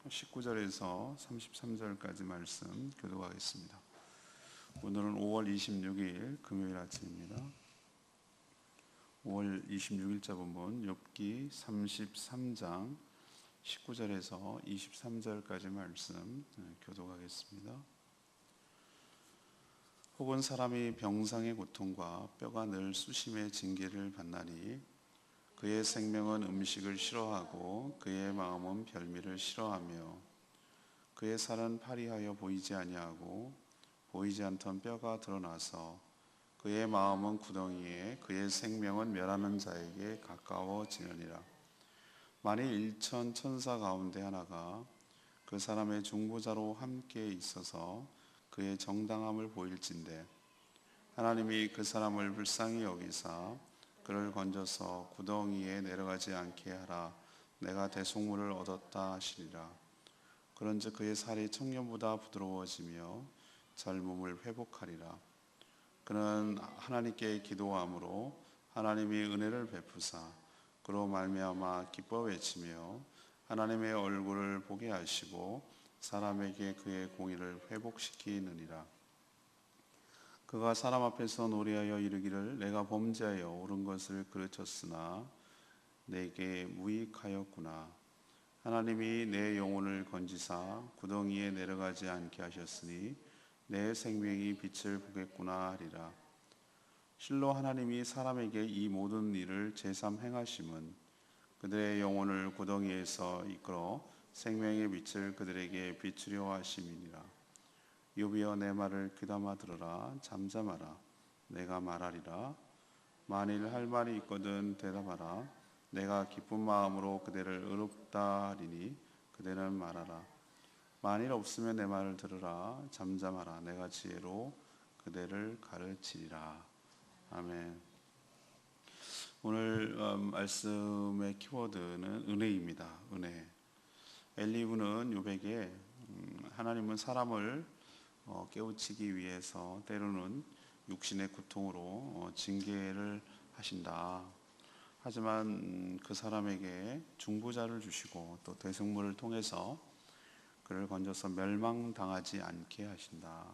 19절에서 33절까지 말씀 교독하겠습니다. 오늘은 5월 26일 금요일 아침입니다. 5월 26일자 본문 욥기 33장 19절에서 23절까지 말씀 교독하겠습니다. 혹은 사람이 병상의 고통과 뼈가 늘 수심의 징계를 받나니 그의 생명은 음식을 싫어하고 그의 마음은 별미를 싫어하며 그의 살은 파리하여 보이지 아니하고 보이지 않던 뼈가 드러나서 그의 마음은 구덩이에 그의 생명은 멸하는 자에게 가까워지느니라. 만일 일천 천사 가운데 하나가 그 사람의 중보자로 함께 있어서 그의 정당함을 보일진대 하나님이 그 사람을 불쌍히 여기사 그를 건져서 구덩이에 내려가지 않게 하라. 내가 대속물을 얻었다 하시리라. 그런즉 그의 살이 청년보다 부드러워지며 젊음을 회복하리라. 그는 하나님께 기도함으로 하나님이 은혜를 베푸사 그로 말미암아 기뻐 외치며 하나님의 얼굴을 보게 하시고 사람에게 그의 공의를 회복시키느니라. 그가 사람 앞에서 노래하여 이르기를 내가 범죄하여 옳은 것을 그르쳤으나 내게 무익하였구나. 하나님이 내 영혼을 건지사 구덩이에 내려가지 않게 하셨으니 내 생명이 빛을 보겠구나 하리라. 실로 하나님이 사람에게 이 모든 일을 제삼 행하심은 그들의 영혼을 구덩이에서 이끌어 생명의 빛을 그들에게 비추려 하심이니라. 욥이여 내 말을 귀담아 들으라. 잠잠하라. 내가 말하리라. 만일 할 말이 있거든 대답하라. 내가 기쁜 마음으로 그대를 의롭다 하리니 그대는 말하라. 만일 없으면 내 말을 들으라. 잠잠하라. 내가 지혜로 그대를 가르치리라. 아멘. 오늘 말씀의 키워드는 은혜입니다. 은혜. 엘리후는 욥에게 하나님은 사람을 깨우치기 위해서 때로는 육신의 고통으로 징계를 하신다. 하지만 그 사람에게 중보자를 주시고 또 대속물을 통해서 그를 건져서 멸망당하지 않게 하신다.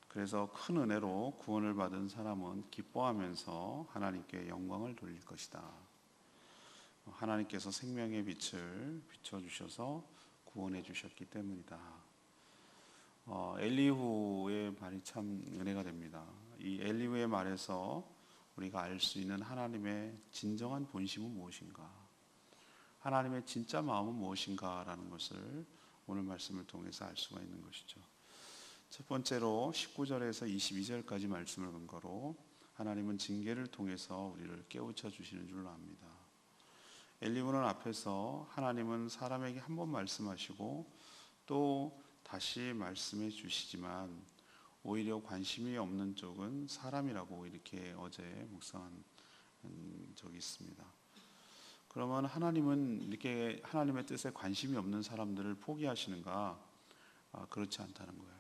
그래서 큰 은혜로 구원을 받은 사람은 기뻐하면서 하나님께 영광을 돌릴 것이다. 하나님께서 생명의 빛을 비춰주셔서 구원해 주셨기 때문이다. 엘리후의 말이 참 은혜가 됩니다. 이 엘리후의 말에서 우리가 알 수 있는 하나님의 진정한 본심은 무엇인가, 하나님의 진짜 마음은 무엇인가라는 것을 오늘 말씀을 통해서 알 수가 있는 것이죠. 첫 번째로 19절에서 22절까지 말씀을 근거로 하나님은 징계를 통해서 우리를 깨우쳐 주시는 줄로 압니다. 엘리후는 앞에서 하나님은 사람에게 한 번 말씀하시고 또 다시 말씀해 주시지만 오히려 관심이 없는 쪽은 사람이라고 이렇게 어제 묵상한 적이 있습니다. 그러면 하나님은 이렇게 하나님의 뜻에 관심이 없는 사람들을 포기하시는가? 그렇지 않다는 거예요.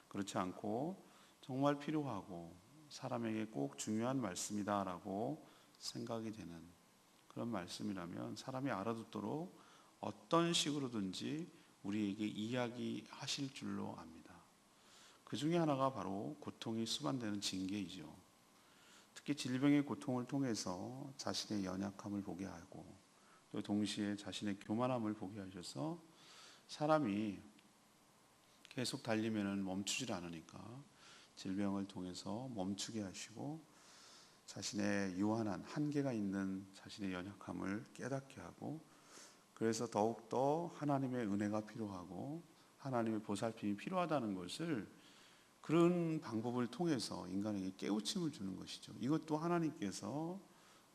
그렇지 않고 정말 필요하고 사람에게 꼭 중요한 말씀이다라고 생각이 되는 그런 말씀이라면 사람이 알아듣도록 어떤 식으로든지 우리에게 이야기하실 줄로 압니다. 그 중에 하나가 바로 고통이 수반되는 징계이죠. 특히 질병의 고통을 통해서 자신의 연약함을 보게 하고 또 동시에 자신의 교만함을 보게 하셔서 사람이 계속 달리면 멈추질 않으니까 질병을 통해서 멈추게 하시고 자신의 유한한 한계가 있는 자신의 연약함을 깨닫게 하고 그래서 더욱더 하나님의 은혜가 필요하고 하나님의 보살핌이 필요하다는 것을 그런 방법을 통해서 인간에게 깨우침을 주는 것이죠. 이것도 하나님께서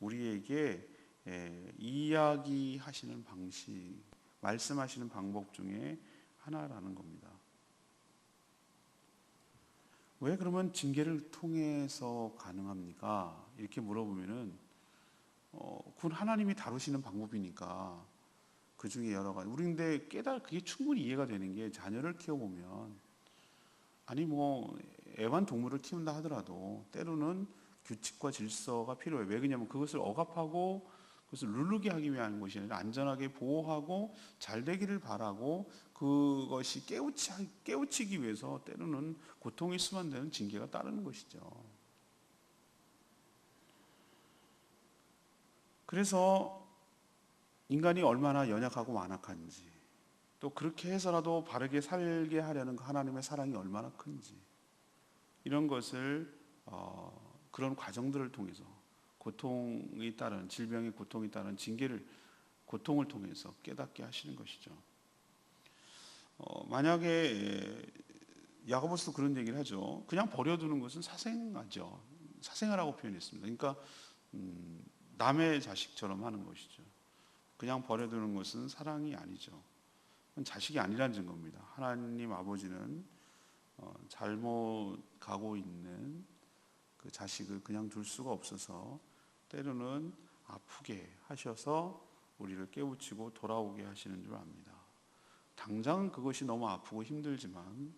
우리에게 이야기하시는 방식, 말씀하시는 방법 중에 하나라는 겁니다. 왜 그러면 징계를 통해서 가능합니까? 이렇게 물어보면은 그건 하나님이 다루시는 방법이니까 그 중에 여러 가지. 우리 근데 그게 충분히 이해가 되는 게 자녀를 키워보면 아니 애완동물을 키운다 하더라도 때로는 규칙과 질서가 필요해요. 왜 그러냐면 그것을 억압하고 그것을 누르게 하기 위한 것이 아니라 안전하게 보호하고 잘 되기를 바라고 그것이 깨우치기 위해서 때로는 고통이 수반되는 징계가 따르는 것이죠. 그래서 인간이 얼마나 연약하고 완악한지, 또 그렇게 해서라도 바르게 살게 하려는 하나님의 사랑이 얼마나 큰지, 이런 것을 그런 과정들을 통해서 고통이 따른, 질병의 고통이 따른 고통을 통해서 깨닫게 하시는 것이죠. 만약에 야고보서도 그런 얘기를 하죠. 그냥 버려두는 것은 사생아죠. 사생아라고 표현했습니다. 그러니까 남의 자식처럼 하는 것이죠. 그냥 버려두는 것은 사랑이 아니죠. 그건 자식이 아니라는 증거입니다. 하나님 아버지는 잘못 가고 있는 그 자식을 그냥 둘 수가 없어서 때로는 아프게 하셔서 우리를 깨우치고 돌아오게 하시는 줄 압니다. 당장은 그것이 너무 아프고 힘들지만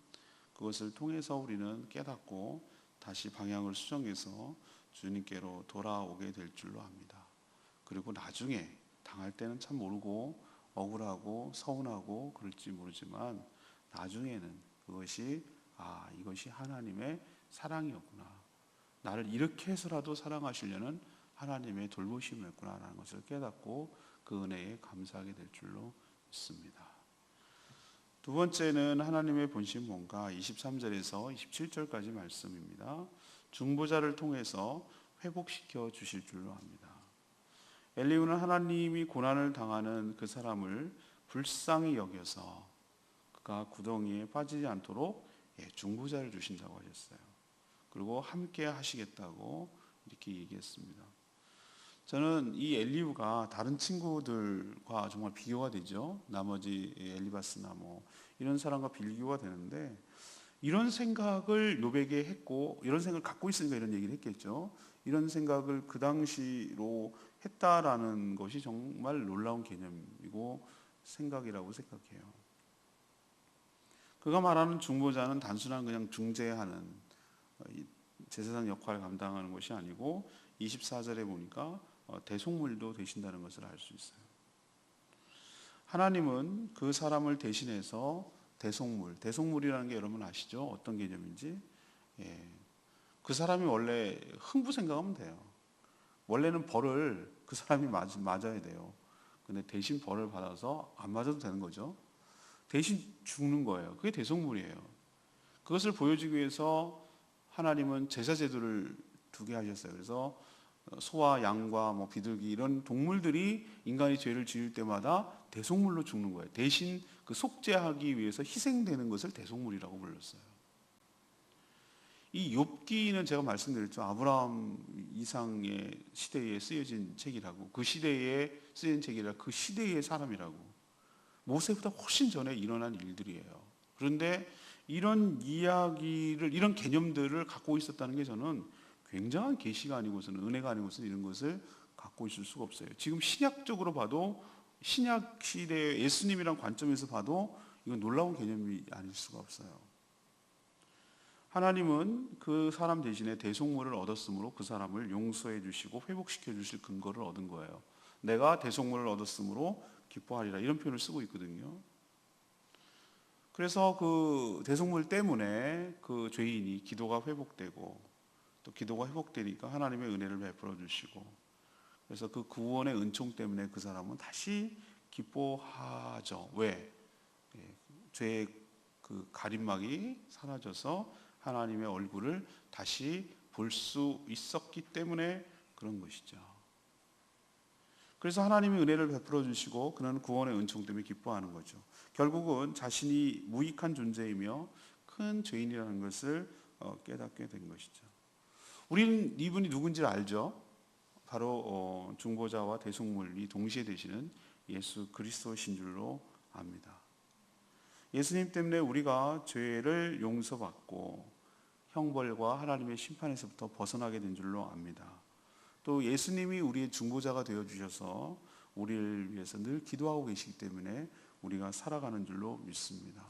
그것을 통해서 우리는 깨닫고 다시 방향을 수정해서 주님께로 돌아오게 될 줄로 압니다. 그리고 나중에 당할 때는 참 모르고 억울하고 서운하고 그럴지 모르지만 나중에는 그것이 이것이 하나님의 사랑이었구나. 나를 이렇게 해서라도 사랑하시려는 하나님의 돌보심이었구나라는 것을 깨닫고 그 은혜에 감사하게 될 줄로 믿습니다. 두 번째는 하나님의 본심 뭔가 23절에서 27절까지 말씀입니다. 중보자를 통해서 회복시켜 주실 줄로 압니다. 엘리후는 하나님이 고난을 당하는 그 사람을 불쌍히 여겨서 그가 구덩이에 빠지지 않도록 중보자를 주신다고 하셨어요. 그리고 함께 하시겠다고 이렇게 얘기했습니다. 저는 이 엘리후가 다른 친구들과 정말 비교가 되죠. 나머지 엘리바스나 이런 사람과 비교가 되는데 이런 생각을 욥에게 했고 이런 생각을 갖고 있으니까 이런 얘기를 했겠죠. 이런 생각을 그 당시로 했다라는 것이 정말 놀라운 개념이고 생각이라고 생각해요. 그가 말하는 중보자는 단순한 그냥 중재하는 제사장 역할을 감당하는 것이 아니고 24절에 보니까 대속물도 되신다는 것을 알 수 있어요. 하나님은 그 사람을 대신해서 대속물이라는 게 여러분 아시죠? 어떤 개념인지? 그 사람이 원래 흥부 생각하면 돼요. 원래는 벌을 그 사람이 맞아야 돼요. 근데 대신 벌을 받아서 안 맞아도 되는 거죠. 대신 죽는 거예요. 그게 대속물이에요. 그것을 보여주기 위해서 하나님은 제사 제도를 두게 하셨어요. 그래서 소와 양과 비둘기 이런 동물들이 인간이 죄를 지을 때마다 대속물로 죽는 거예요. 대신 그 속죄하기 위해서 희생되는 것을 대속물이라고 불렀어요. 이 욥기는 제가 말씀드렸죠. 아브라함 이상의 시대에 쓰여진 책이라고, 그 시대에 쓰여진 책이라 그 시대의 사람이라고, 모세보다 훨씬 전에 일어난 일들이에요. 그런데 이런 이야기를, 이런 개념들을 갖고 있었다는 게 저는 굉장한 계시가 아니고서는, 은혜가 아니고서는 이런 것을 갖고 있을 수가 없어요. 지금 신약적으로 봐도, 신약 시대의 예수님이란 관점에서 봐도 이건 놀라운 개념이 아닐 수가 없어요. 하나님은 그 사람 대신에 대속물을 얻었으므로 그 사람을 용서해 주시고 회복시켜 주실 근거를 얻은 거예요. 내가 대속물을 얻었으므로 기뻐하리라, 이런 표현을 쓰고 있거든요. 그래서 그 대속물 때문에 그 죄인이 기도가 회복되고, 또 기도가 회복되니까 하나님의 은혜를 베풀어 주시고, 그래서 그 구원의 은총 때문에 그 사람은 다시 기뻐하죠. 왜? 죄의 그 가림막이 사라져서 하나님의 얼굴을 다시 볼 수 있었기 때문에 그런 것이죠. 그래서 하나님의 은혜를 베풀어 주시고 그는 구원의 은총 때문에 기뻐하는 거죠. 결국은 자신이 무익한 존재이며 큰 죄인이라는 것을 깨닫게 된 것이죠. 우리는 이분이 누군지 알죠? 바로 중보자와 대속물이 동시에 되시는 예수 그리스도신 줄로 압니다. 예수님 때문에 우리가 죄를 용서받고 형벌과 하나님의 심판에서부터 벗어나게 된 줄로 압니다. 또 예수님이 우리의 중보자가 되어주셔서 우리를 위해서 늘 기도하고 계시기 때문에 우리가 살아가는 줄로 믿습니다.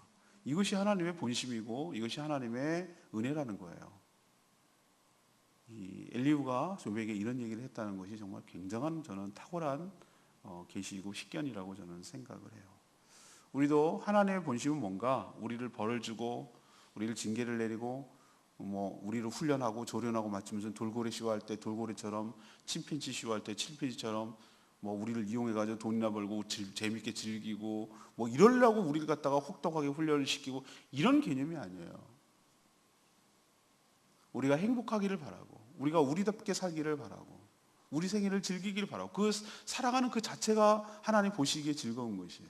이것이 하나님의 본심이고 이것이 하나님의 은혜라는 거예요. 이 엘리후가 조백에게 이런 얘기를 했다는 것이 정말 굉장한 저는 탁월한 계시이고 식견이라고 저는 생각을 해요. 우리도 하나님의 본심은 뭔가 우리를 벌을 주고 우리를 징계를 내리고 뭐 우리를 훈련하고 조련하고 맞추면서 돌고래 쇼할 때 돌고래처럼 침팬지 쇼할 때 침팬지처럼 뭐 우리를 이용해 가지고 돈이나 벌고 재밌게 즐기고 뭐 이러려고 우리를 갖다가 혹독하게 훈련을 시키고 이런 개념이 아니에요. 우리가 행복하기를 바라고 우리가 우리답게 살기를 바라고 우리 생애를 즐기기를 바라고 그 살아가는 그 자체가 하나님 보시기에 즐거운 것이에요.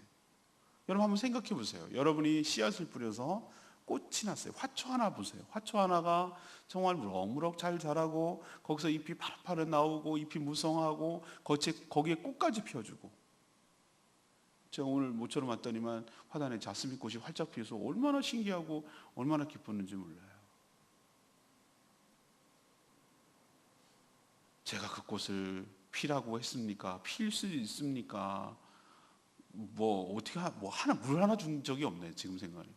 여러분 한번 생각해 보세요. 여러분이 씨앗을 뿌려서 꽃이 났어요. 화초 하나 보세요. 화초 하나가 정말 무럭무럭 잘 자라고 거기서 잎이 파릇파릇 나오고 잎이 무성하고 거기에 꽃까지 피워주고 제가 오늘 모처럼 왔더니만 화단에 자스민 꽃이 활짝 피어서 얼마나 신기하고 얼마나 기뻤는지 몰라요. 제가 그 꽃을 피라고 했습니까? 필 수 있습니까? 뭐 어떻게 뭐 하나 물 하나 준 적이 없네 지금 생각하니까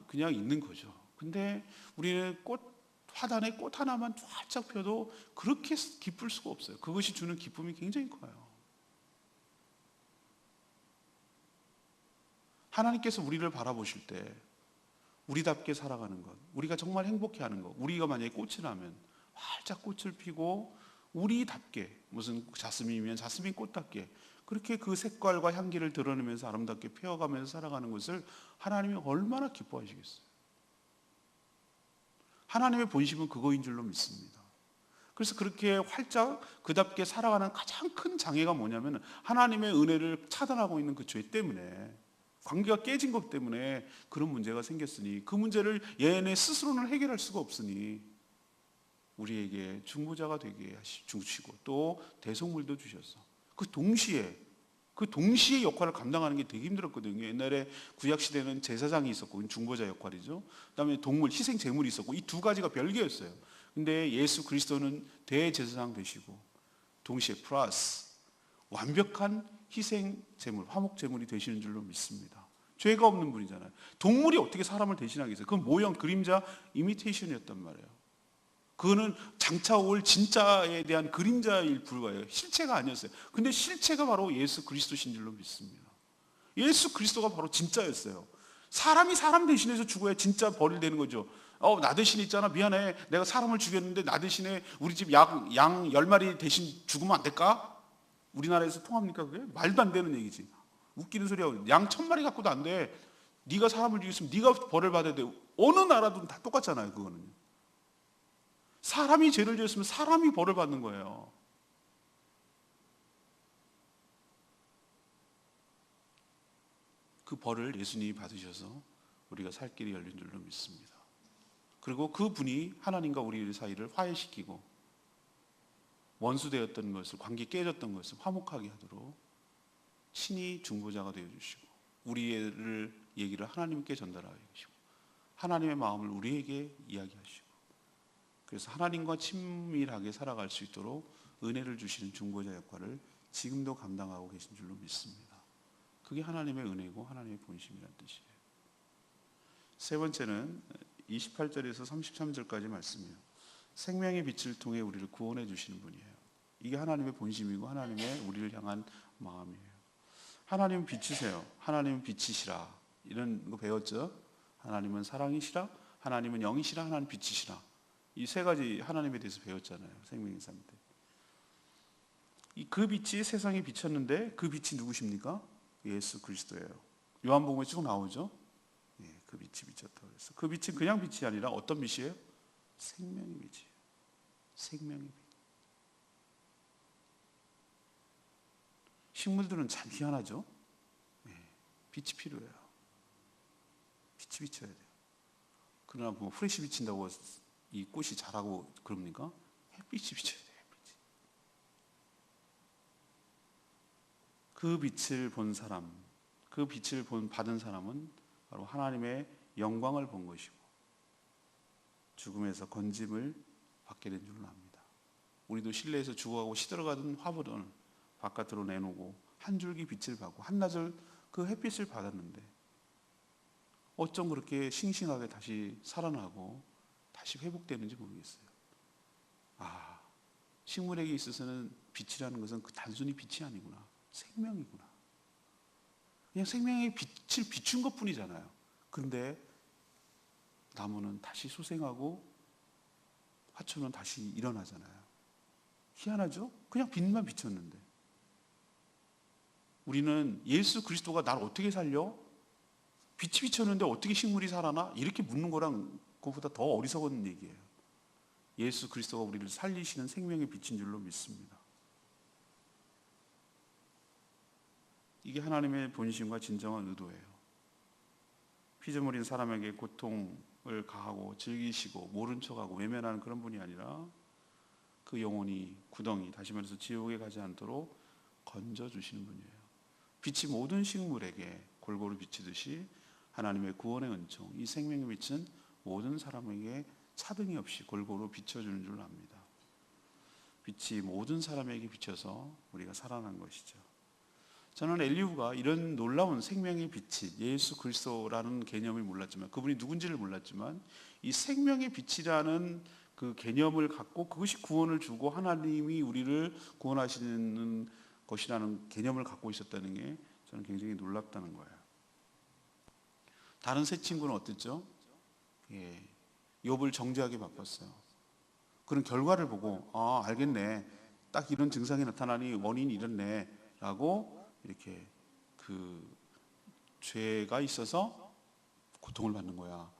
그냥 있는 거죠. 근데 우리는 화단에 꽃 하나만 활짝 펴도 그렇게 기쁠 수가 없어요. 그것이 주는 기쁨이 굉장히 커요. 하나님께서 우리를 바라보실 때 우리답게 살아가는 것, 우리가 정말 행복해하는 것, 우리가 만약에 꽃이라면 활짝 꽃을 피고 우리답게 무슨 자스민이면 자스민 꽃답게 그렇게 그 색깔과 향기를 드러내면서 아름답게 피어가면서 살아가는 것을 하나님이 얼마나 기뻐하시겠어요. 하나님의 본심은 그거인 줄로 믿습니다. 그래서 그렇게 활짝 그답게 살아가는 가장 큰 장애가 뭐냐면 하나님의 은혜를 차단하고 있는 그 죄 때문에 관계가 깨진 것 때문에 그런 문제가 생겼으니 그 문제를 얘네 스스로는 해결할 수가 없으니 우리에게 중보자가 되게 주시고 또 대속물도 주셔서 그 동시에 역할을 감당하는 게 되게 힘들었거든요. 옛날에 구약 시대는 제사장이 있었고 중보자 역할이죠. 그다음에 동물 희생 제물이 있었고 이 두 가지가 별개였어요. 근데 예수 그리스도는 대제사장 되시고 동시에 플러스 완벽한 희생 제물, 화목 제물이 되시는 줄로 믿습니다. 죄가 없는 분이잖아요. 동물이 어떻게 사람을 대신하겠어요? 그건 모형, 그림자, 이미테이션이었단 말이에요. 그거는 장차 올 진짜에 대한 그림자일 불과해요. 실체가 아니었어요. 근데 실체가 바로 예수 그리스도신 줄로 믿습니다. 예수 그리스도가 바로 진짜였어요. 사람이 사람 대신해서 죽어야 진짜 벌이 되는 거죠. 나 대신 있잖아. 미안해. 내가 사람을 죽였는데 나 대신에 우리 집 양 10마리 대신 죽으면 안 될까? 우리나라에서 통합니까 그게? 말도 안 되는 얘기지. 웃기는 소리야. 양 1000마리 갖고도 안 돼. 네가 사람을 죽였으면 네가 벌을 받아야 돼. 어느 나라든 다 똑같잖아요. 그거는. 사람이 죄를 지었으면 사람이 벌을 받는 거예요. 그 벌을 예수님이 받으셔서 우리가 살 길이 열린 줄로 믿습니다. 그리고 그 분이 하나님과 우리 사이를 화해시키고 원수되었던 것을 관계 깨졌던 것을 화목하게 하도록 친히 중보자가 되어주시고 우리의 얘기를 하나님께 전달하게 하시고 하나님의 마음을 우리에게 이야기하시고 그래서 하나님과 친밀하게 살아갈 수 있도록 은혜를 주시는 중보자 역할을 지금도 감당하고 계신 줄로 믿습니다. 그게 하나님의 은혜고 하나님의 본심이라는 뜻이에요. 세 번째는 28절에서 33절까지 말씀이에요. 생명의 빛을 통해 우리를 구원해 주시는 분이에요. 이게 하나님의 본심이고 하나님의 우리를 향한 마음이에요. 하나님은 빛이세요. 하나님은 빛이시라. 이런 거 배웠죠? 하나님은 사랑이시라. 하나님은 영이시라. 하나님은 빛이시라. 이 세 가지 하나님에 대해서 배웠잖아요. 생명의 삶 때. 그 빛이 세상에 비쳤는데 그 빛이 누구십니까? 예수 그리스도예요. 요한복음에 쭉 나오죠. 예, 그 빛이 비쳤다고 그랬어. 그 빛은 그냥 빛이 아니라 어떤 빛이에요? 생명의 빛이에요. 생명의 빛. 식물들은 참 희한하죠. 예, 빛이 필요해요. 빛이 비쳐야 돼요. 그러나 뭐 후레쉬 비친다고 이 꽃이 자라고 그럽니까? 햇빛이 비쳐야 돼요. 햇빛이. 그 빛을 본 사람, 그 빛을 받은 사람은 바로 하나님의 영광을 본 것이고 죽음에서 건짐을 받게 된 줄로 압니다. 우리도 실내에서 죽어가고 시들어가던 화분을 바깥으로 내놓고 한 줄기 빛을 받고 한나절 그 햇빛을 받았는데 어쩜 그렇게 싱싱하게 다시 살아나고 다시 회복되는지 모르겠어요. 식물에게 있어서는 빛이라는 것은 그 단순히 빛이 아니구나. 생명이구나. 그냥 생명의 빛을 비춘 것뿐이잖아요. 그런데 나무는 다시 소생하고 화초는 다시 일어나잖아요. 희한하죠? 그냥 빛만 비쳤는데. 우리는 예수 그리스도가 날 어떻게 살려? 빛이 비쳤는데 어떻게 식물이 살아나? 이렇게 묻는 거랑 그것보다 더 어리석은 얘기예요. 예수 그리스도가 우리를 살리시는 생명의 빛인 줄로 믿습니다. 이게 하나님의 본심과 진정한 의도예요. 피조물인 사람에게 고통을 가하고 즐기시고 모른 척하고 외면하는 그런 분이 아니라 그 영혼이 구덩이, 다시 말해서 지옥에 가지 않도록 건져주시는 분이에요. 빛이 모든 식물에게 골고루 비치듯이 하나님의 구원의 은총, 이 생명의 빛은 모든 사람에게 차등이 없이 골고루 비춰주는 줄 압니다. 빛이 모든 사람에게 비쳐서 우리가 살아난 것이죠. 저는 엘리후가 이런 놀라운 생명의 빛이 예수 그리스도라는 개념을 몰랐지만, 그분이 누군지를 몰랐지만, 이 생명의 빛이라는 그 개념을 갖고 그것이 구원을 주고 하나님이 우리를 구원하시는 것이라는 개념을 갖고 있었다는 게 저는 굉장히 놀랍다는 거예요. 다른 세 친구는 어땠죠? 욥을 정죄하게 바빴어요. 그런 결과를 보고 알겠네. 딱 이런 증상이 나타나니 원인이 이렇네 라고 이렇게 그 죄가 있어서 고통을 받는 거야.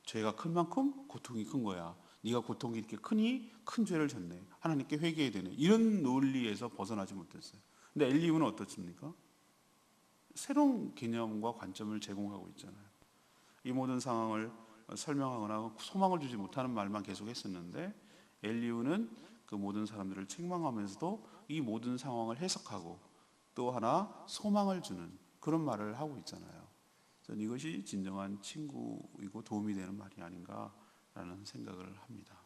죄가 큰 만큼 고통이 큰 거야. 네가 고통이 이렇게 크니 큰 죄를 졌네. 하나님께 회개해야 되네. 이런 논리에서 벗어나지 못했어요. 근데 엘리후는 어떻습니까? 새로운 개념과 관점을 제공하고 있잖아요. 이 모든 상황을 설명하거나 소망을 주지 못하는 말만 계속 했었는데, 엘리후는 그 모든 사람들을 책망하면서도 이 모든 상황을 해석하고 또 하나 소망을 주는 그런 말을 하고 있잖아요. 저는 이것이 진정한 친구이고 도움이 되는 말이 아닌가라는 생각을 합니다.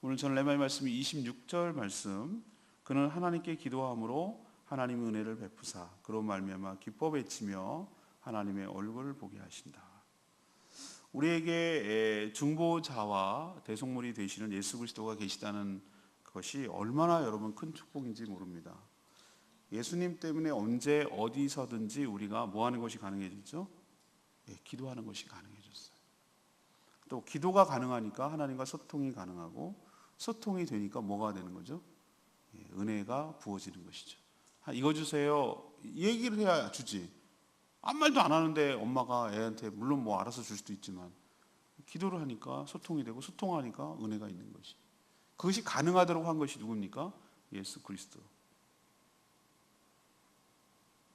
오늘 저는 레마의 말씀이 26절 말씀, 그는 하나님께 기도함으로 하나님의 은혜를 베푸사 그로 말미암아 기뻐 외치며 하나님의 얼굴을 보게 하신다. 우리에게 중보자와 대속물이 되시는 예수 그리스도가 계시다는 것이 얼마나 여러분 큰 축복인지 모릅니다. 예수님 때문에 언제 어디서든지 우리가 뭐 하는 것이 가능해졌죠? 기도하는 것이 가능해졌어요. 또 기도가 가능하니까 하나님과 소통이 가능하고, 소통이 되니까 뭐가 되는 거죠? 은혜가 부어지는 것이죠. 이거 주세요. 얘기를 해야 주지. 아무 말도 안 하는데 엄마가 애한테 물론 뭐 알아서 줄 수도 있지만 기도를 하니까 소통이 되고, 소통하니까 은혜가 있는 것이. 그것이 가능하도록 한 것이 누굽니까? 예수 그리스도.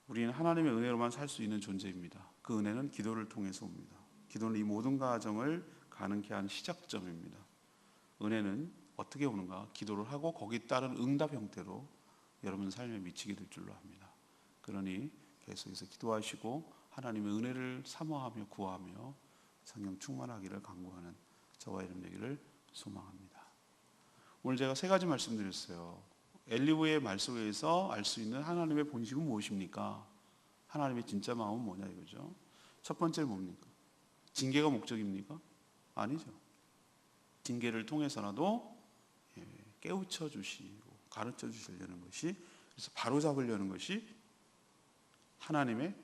우리는 하나님의 은혜로만 살 수 있는 존재입니다. 그 은혜는 기도를 통해서 옵니다. 기도는 이 모든 과정을 가능케 한 시작점입니다. 은혜는 어떻게 오는가? 기도를 하고 거기에 따른 응답 형태로 여러분 삶에 미치게 될 줄로 압니다. 그러니 계속해서 기도하시고 하나님의 은혜를 사모하며 구하며 성령 충만하기를 간구하는 저와 여러분 되기를 소망합니다. 오늘 제가 세 가지 말씀드렸어요. 엘리후의 말 속에서 알 수 있는 하나님의 본식은 무엇입니까? 하나님의 진짜 마음은 뭐냐 이거죠. 첫 번째는 뭡니까? 징계가 목적입니까? 아니죠. 징계를 통해서라도 깨우쳐 주시고 가르쳐 주시려는 것이, 그래서 바로 잡으려는 것이 하나님의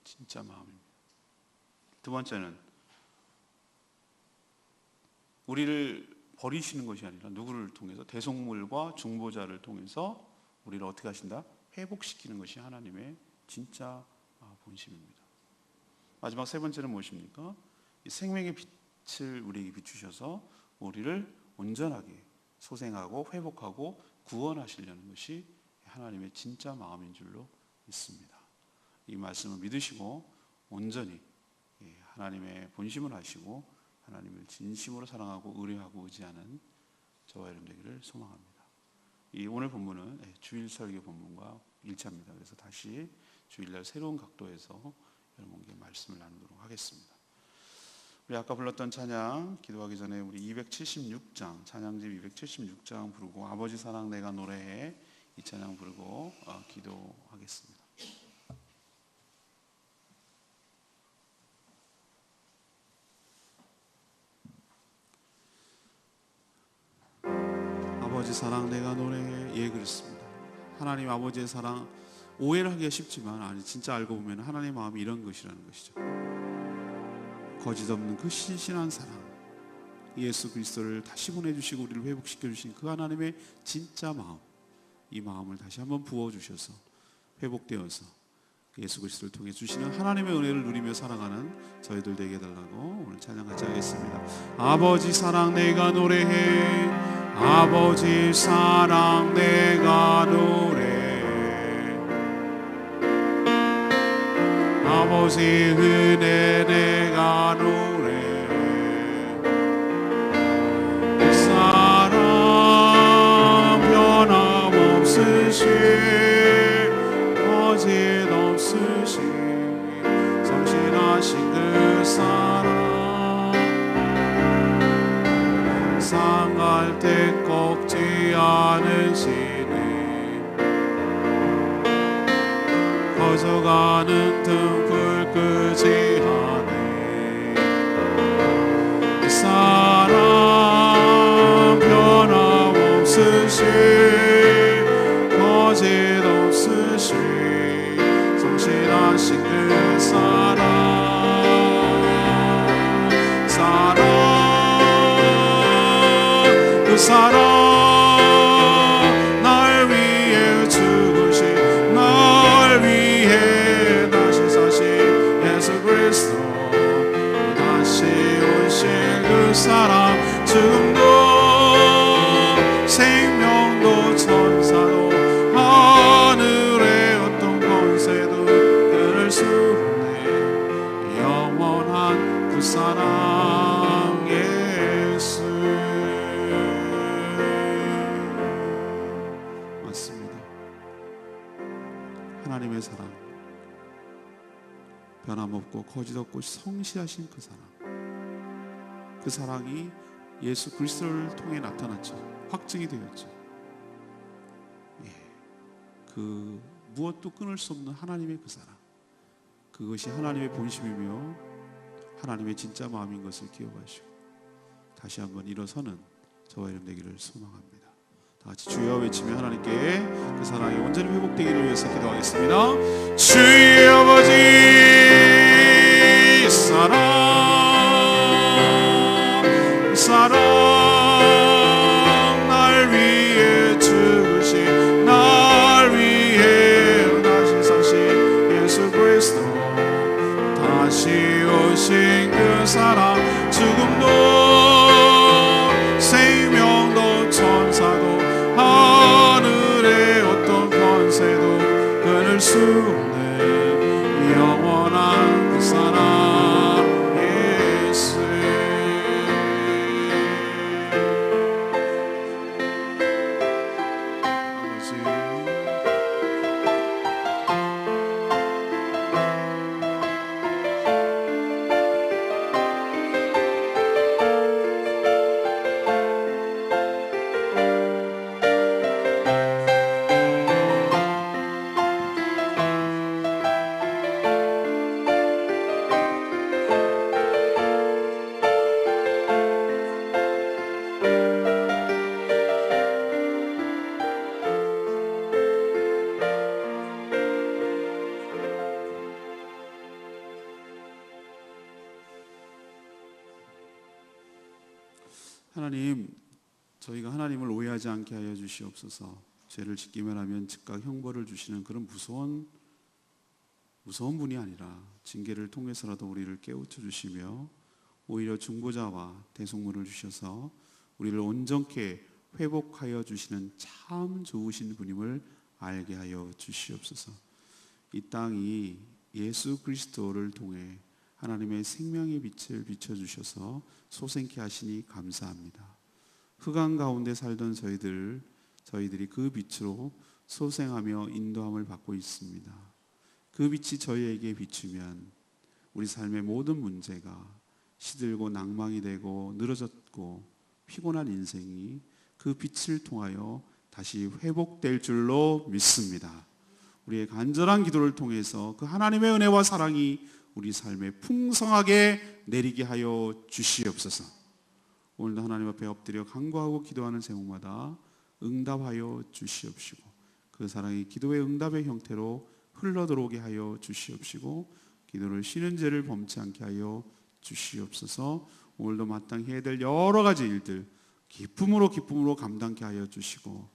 진짜 마음입니다. 두 번째는 우리를 버리시는 것이 아니라 누구를 통해서? 대속물과 중보자를 통해서 우리를 어떻게 하신다? 회복시키는 것이 하나님의 진짜 본심입니다. 마지막 세 번째는 무엇입니까? 이 생명의 빛을 우리에게 비추셔서 우리를 온전하게 소생하고 회복하고 구원하시려는 것이 하나님의 진짜 마음인 줄로 믿습니다. 이 말씀을 믿으시고 온전히 하나님의 본심을 아시고 하나님을 진심으로 사랑하고 의뢰하고 의지하는 저와 여러분 되기를 소망합니다. 이 오늘 본문은 주일 설교 본문과 일치합니다. 그래서 다시 주일날 새로운 각도에서 여러분께 말씀을 나누도록 하겠습니다. 우리 아까 불렀던 찬양 기도하기 전에 우리 276장 찬양집 276장 부르고 아버지 사랑 내가 노래해 이 찬양 부르고 기도하겠습니다. 아버지 사랑 내가 노래해. 예, 그렇습니다. 하나님 아버지의 사랑 오해를 하기가 쉽지만 아니 진짜 알고 보면 하나님의 마음이 이런 것이라는 것이죠. 거짓 없는 그 신실한 사랑, 예수 그리스도를 다시 보내주시고 우리를 회복시켜 주신 그 하나님의 진짜 마음, 이 마음을 다시 한번 부어주셔서 회복되어서 예수 그리스도를 통해 주시는 하나님의 은혜를 누리며 살아가는 저희들 되게 해달라고 오늘 찬양 같이 하겠습니다. 아버지 사랑 내가 노래해. 아버지 사랑 내가 노래해. 아버지 은혜 내가 노래해. 그 사랑 변함없으신 거짓 없으신 성실하신 그 사랑, 상할 때 꺾지 않으시네. 커져가는 등불 끄지 않네. 그 사랑 변함없으신 거짓 없으신 성실하신 그 사랑, 그 사랑 날 위해 죽으신, 날 위해 다시 사신 예수 그리스도, 다시 오신 그 사랑, 지금도 생명도 천사도 하늘의 어떤 권세도 끊을 수 없네. 영원한 그 사랑 예수. 맞습니다. 하나님의 사랑, 변함없고 거짓없고 성실하신 그 사랑, 그 사랑이 예수 그리스도를 통해 나타났죠. 확증이 되었죠. 예. 그 무엇도 끊을 수 없는 하나님의 그 사랑, 그것이 하나님의 본심이며 하나님의 진짜 마음인 것을 기억하시고 다시 한번 일어서는 저와 여러분 되기를 소망합니다. 다 같이 주여 외치며 하나님께 그 사랑이 온전히 회복되기를 위해서 기도하겠습니다. 주의 아버지 사랑 날 위해 죽으신, 날 위해 다시 사신 예수 그리스도, 다시 오신 그 사랑, 지금도 생명도 천사도 하늘의 어떤 권세도 끊을 수 없는 영원한 그 사랑 예수. 하나님, 저희가 하나님을 오해하지 않게 하여 주시옵소서. 죄를 짓기만 하면 즉각 형벌을 주시는 그런 무서운 분이 아니라 징계를 통해서라도 우리를 깨우쳐 주시며 오히려 중보자와 대속물을 주셔서 우리를 온전케 회복하여 주시는 참 좋으신 분임을 알게 하여 주시옵소서. 이 땅이 예수 그리스도를 통해 하나님의 생명의 빛을 비춰주셔서 소생케 하시니 감사합니다. 흑암 가운데 살던 저희들이 그 빛으로 소생하며 인도함을 받고 있습니다. 그 빛이 저희에게 비추면 우리 삶의 모든 문제가 시들고 낭망이 되고 늘어졌고 피곤한 인생이 그 빛을 통하여 다시 회복될 줄로 믿습니다. 우리의 간절한 기도를 통해서 그 하나님의 은혜와 사랑이 우리 삶에 풍성하게 내리게 하여 주시옵소서. 오늘도 하나님 앞에 엎드려 간구하고 기도하는 제목마다 응답하여 주시옵시고 그 사랑이 기도의 응답의 형태로 흘러들어오게 하여 주시옵시고 기도를 쉬는 죄를 범치 않게 하여 주시옵소서. 오늘도 마땅히 해야 될 여러 가지 일들 기쁨으로 감당케 하여 주시고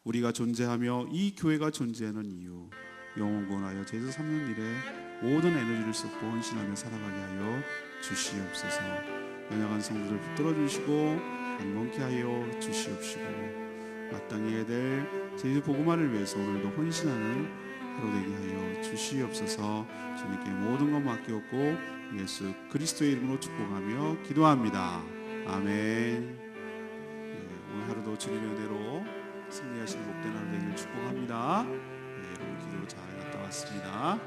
우리가 존재하며 이 교회가 존재하는 이유 영원 구원하여 제주 3년 일에 모든 에너지를 쏟고 헌신하며 살아가게 하여 주시옵소서. 연약한 성도들 붙들어 주시고 강건케 하여 주시옵시고 마땅히 해야 될 제주 복음화를 위해서 오늘도 헌신하는 하루 되게 하여 주시옵소서. 주님께 모든 것 맡기옵고 예수 그리스도의 이름으로 축복하며 기도합니다. 아멘. 오늘 하루도 주님의 은혜로 승리하시는 복된 하루 되기를 축복합니다. 여러분 기도로 잘 갔다 왔습니다.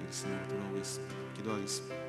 일상으로 돌아오겠습니다. 기도하겠습니다.